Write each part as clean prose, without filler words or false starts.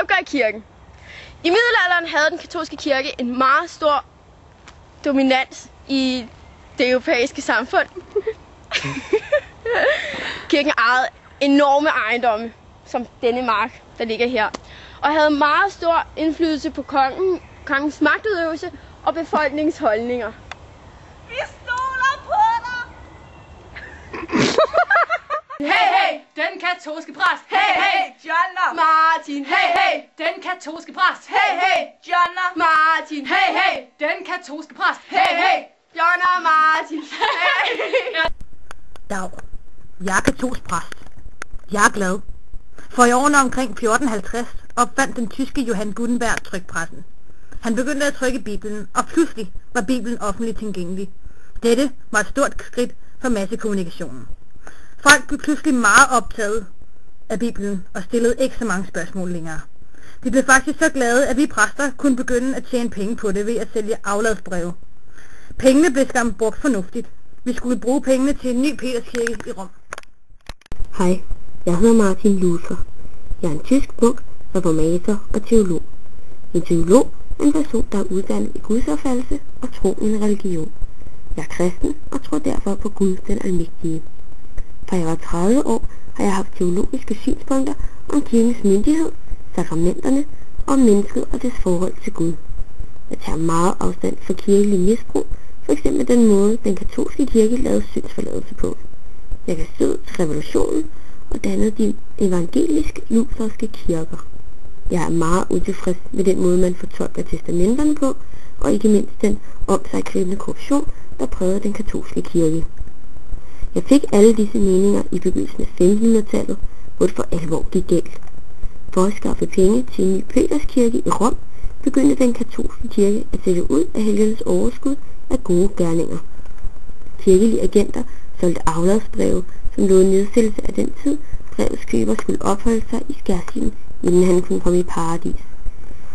opgør i kirken. I middelalderen havde den katolske kirke en meget stor dominans i det europæiske samfund. Kirken ejede enorme ejendomme, som denne mark, der ligger her, og havde meget stor indflydelse på kongens magtudøvelse og befolkningsholdninger. Vi stoler på dig! Hey, hey, den katolske præst. Hey, hey, John og Martin. Hey, hey, den katolske præst. Hey, hey, John og Martin. Hey, hey, den katolske præst. Hey, hey, John og Martin. Dag. Jeg er katolsk præst. Jeg er glad. For i årene omkring 1450 opfandt den tyske Johann Gutenberg trykpressen. Han begyndte at trykke Bibelen, og pludselig var Bibelen offentligt tilgængelig. Dette var et stort skridt for massekommunikationen. Folk blev pludselig meget optaget af Bibelen og stillede ikke så mange spørgsmål længere. De blev faktisk så glade, at vi præster kunne begynde at tjene penge på det ved at sælge afladsbreve. Pengene blev skam brugt fornuftigt. Vi skulle bruge pengene til en ny Peterskirke i Rom. Hej, jeg hedder Martin Luther. Jeg er en tysk munk, reformator og teolog. En teolog er en person, der er uddannet i gudsopfattelse og tro i en religion. Jeg er kristen og tror derfor på Gud den Almægtige. Fra jeg var 30 år har jeg haft teologiske synspunkter om kirkens myndighed, sakramenterne og mennesket og dets forhold til Gud. Jeg tager meget afstand fra kirkelig misbrug, f.eks. den måde, den katolske kirke lavede syndsforladelse på. Jeg kan støde til revolutionen og dannede de evangeliske lutherske kirker. Jeg er meget utilfreds med den måde, man fortolker testamenterne på, og ikke mindst den omsiggribende korruption, der prægede den katolske kirke. Jeg fik alle disse meninger i begyndelsen af 1500-tallet, hvor det for alvor gik galt. For at skaffe penge til en ny Peterskirke i Rom, begyndte den katolske kirke at sætte ud af helgens overskud af gode gerninger. Kirkelige agenter solgte afladsbreve, som lå en nedsættelse af den tid, brevets køber skulle opholde sig i skærsilden, inden han kunne komme i paradis.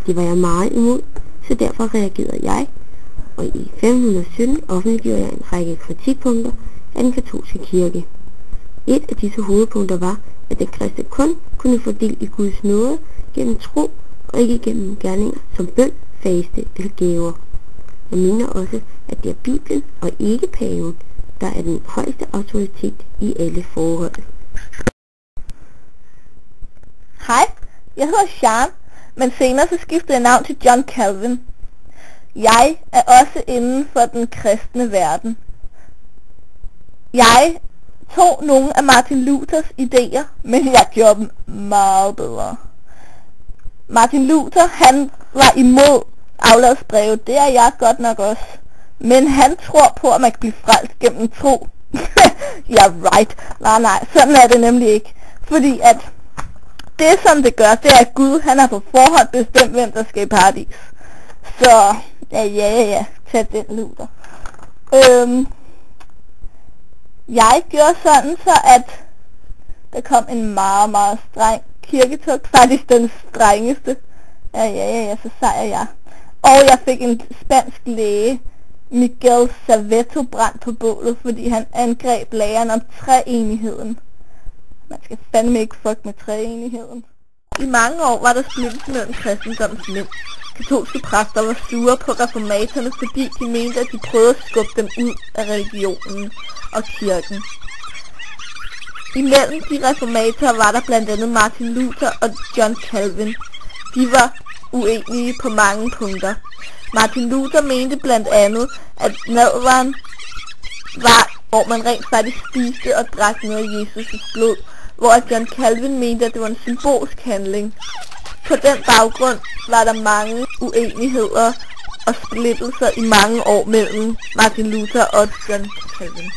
Det var jeg meget imod, så derfor reagerede jeg, og i 1517 offentliggjorde jeg en række kritikpunkter af den katolske kirke. Et af disse hovedpunkter var, at den kristne kun kunne få del i Guds nåde gennem tro og ikke gennem gerninger som bøn, faste eller gaver. Jeg mener også, at det er Bibelen og ikke paven, der er den højeste autoritet i alle forhold. Hej, jeg hedder Sean, men senere så skiftede jeg navn til John Calvin. Jeg er også inden for den kristne verden. Jeg tog nogle af Martin Luthers idéer, men jeg gjorde dem meget bedre. Martin Luther, han var imod afladsbreve, det er jeg godt nok også. Men han tror på, at man kan blive frelst gennem tro. Ja, right. Nej, sådan er det nemlig ikke. Fordi at det, som det gør, det er, at Gud, han har på forhånd bestemt, hvem der skal i paradis. Så, ja, tag den, Luther. Jeg gjorde sådan, så at der kom en meget, meget streng kirketugt. Faktisk den strengeste. Ja, så sejrer jeg. Og jeg fik en spansk læge, Miguel Serveto, brændt på bålet, fordi han angreb læren om treenigheden. Man skal fandme ikke fuck med treenigheden. I mange år var der splittelse mellem kristendommens mænd. Katolske præster var sure på reformatorerne, fordi de mente, at de prøvede at skubbe dem ud af religionen og kirken. Imellem de reformatorer var der blandt andet Martin Luther og John Calvin. De var uenige på mange punkter. Martin Luther mente blandt andet, at nadveren var, hvor man rent faktisk spiste og drak noget af Jesus' blod, hvor John Calvin mente, at det var en symbolsk handling. På den baggrund var der mange uenigheder og splittelser i mange år mellem Martin Luther og John Calvin.